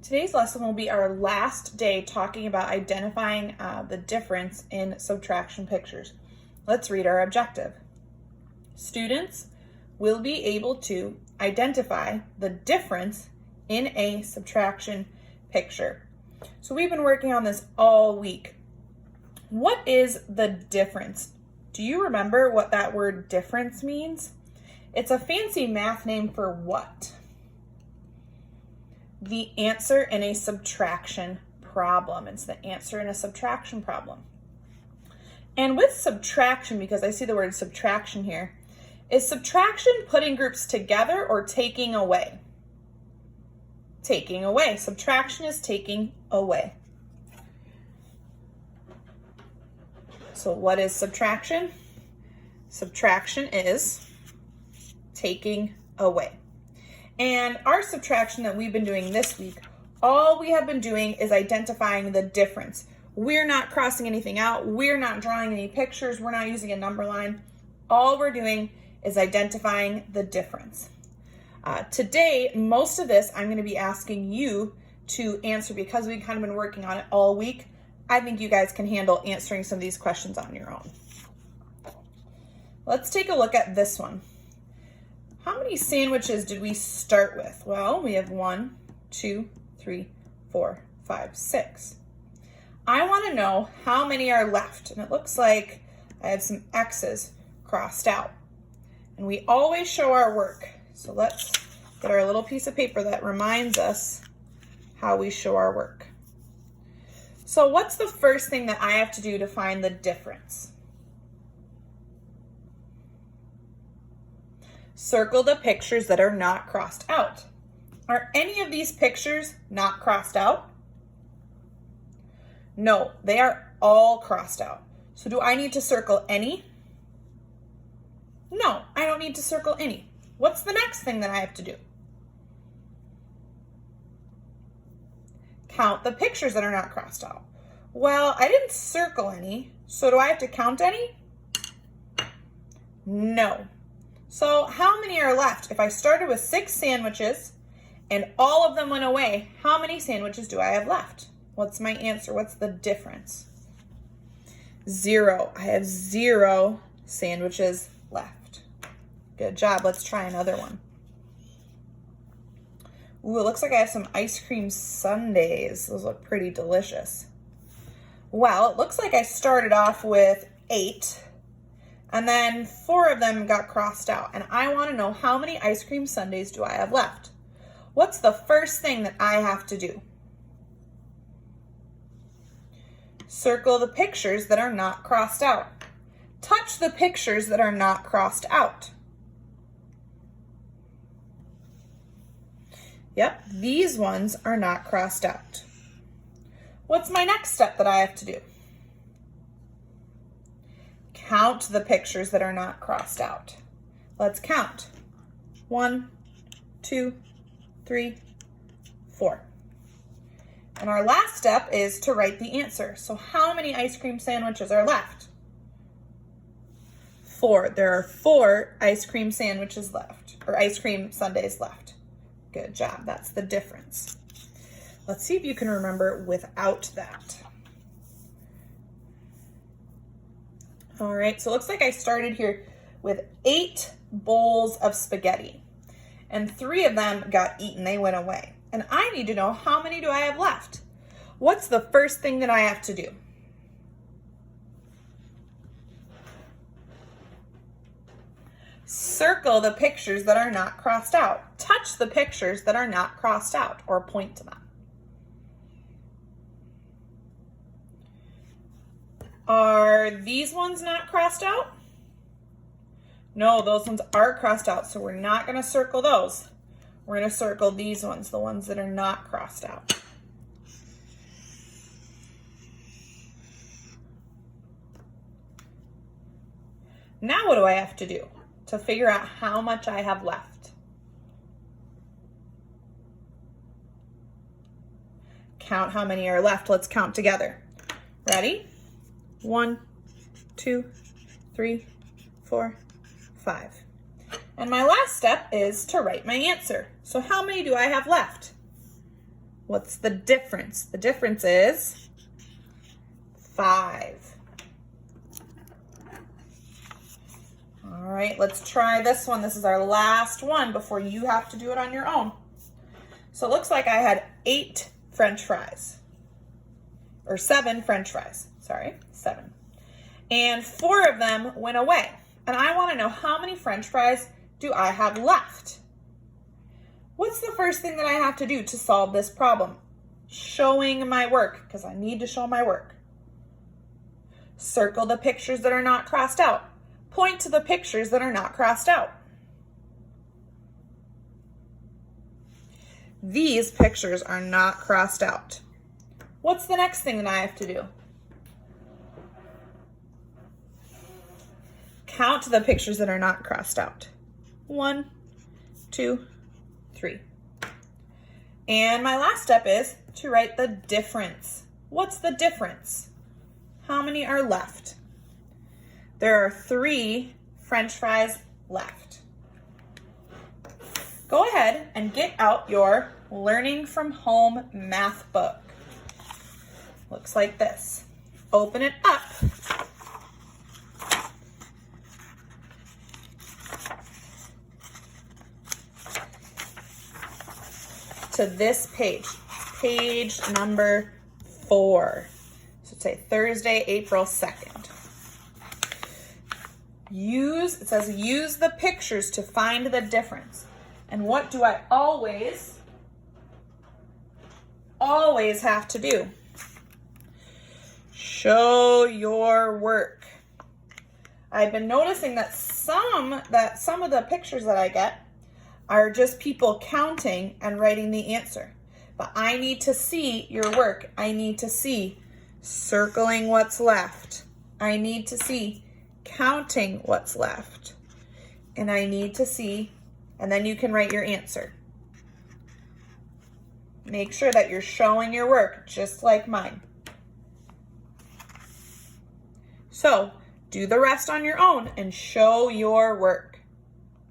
Today's lesson will be our last day talking about identifying the difference in subtraction pictures. Let's read our objective. Students will be able to identify the difference in a subtraction picture. So we've been working on this all week. What is the difference? Do you remember what that word difference means? It's a fancy math name for what? The answer in a subtraction problem. It's the answer in a subtraction problem. And with subtraction, because I see the word subtraction here, is subtraction putting groups together or taking away? Taking away. Subtraction is taking away. So what is subtraction? Subtraction is taking away. And our subtraction that we've been doing this week, all we have been doing is identifying the difference. We're not crossing anything out. We're not drawing any pictures. We're not using a number line. All we're doing is identifying the difference. Today, most of this I'm going to be asking you to answer because we've kind of been working on it all week. I think you guys can handle answering some of these questions on your own. Let's take a look at this one. How many sandwiches did we start with? Well, we have 1, 2, 3, 4, 5, 6. I want to know how many are left. And it looks like I have some X's crossed out. And we always show our work. So let's get our little piece of paper that reminds us how we show our work. So what's the first thing that I have to do to find the difference? Circle the pictures that are not crossed out. Are any of these pictures not crossed out? No, they are all crossed out. So do I need to circle any? No, I don't need to circle any. What's the next thing that I have to do? Count the pictures that are not crossed out. Well, I didn't circle any, so do I have to count any? No. So how many are left? If I started with 6 sandwiches and all of them went away, how many sandwiches do I have left? What's my answer? What's the difference? 0. I have 0 sandwiches left. Good job. Let's try another one. Ooh, it looks like I have some ice cream sundaes. Those look pretty delicious. Well, it looks like I started off with 8. And then 4 of them got crossed out. And I want to know how many ice cream sundaes do I have left? What's the first thing that I have to do? Circle the pictures that are not crossed out. Touch the pictures that are not crossed out. Yep, these ones are not crossed out. What's my next step that I have to do? Count the pictures that are not crossed out. Let's count. 1, 2, 3, 4. And our last step is to write the answer. So how many ice cream sandwiches are left? 4. There are 4 ice cream sandwiches left, or ice cream sundaes left. Good job. That's the difference. Let's see if you can remember without that. All right, so it looks like I started here with 8 bowls of spaghetti, and 3 of them got eaten. They went away. And I need to know how many do I have left? What's the first thing that I have to do? Circle the pictures that are not crossed out. Touch the pictures that are not crossed out or point to them. Are these ones not crossed out? No, those ones are crossed out, so we're not going to circle those. We're going to circle these ones, the ones that are not crossed out. Now what do I have to do to figure out how much I have left? Count how many are left. Let's count together. Ready? 1, 2, 3, 4, 5. And my last step is to write my answer. So how many do I have left? What's the difference? The difference is 5. All right, let's try this one. This is our last one before you have to do it on your own. So it looks like I had 8 French fries, or 7 French fries, sorry, 7. And 4 of them went away. And I want to know, how many French fries do I have left? What's the first thing that I have to do to solve this problem? Showing my work, because I need to show my work. Circle the pictures that are not crossed out. Point to the pictures that are not crossed out. These pictures are not crossed out. What's the next thing that I have to do? Count the pictures that are not crossed out. 1, 2, 3. And my last step is to write the difference. What's the difference? How many are left? There are 3 French fries left. Go ahead and get out your Learning from Home math book. Looks like this. Open it up. To this page, page number 4. So say Thursday, April 2nd. It says use the pictures to find the difference. And what do I always have to do? Show your work. I've been noticing that some of the pictures that I get are just people counting and writing the answer. But I need to see your work. I need to see circling what's left. I need to see counting what's left. And I need to see, and then you can write your answer. Make sure that you're showing your work just like mine. So do the rest on your own and show your work.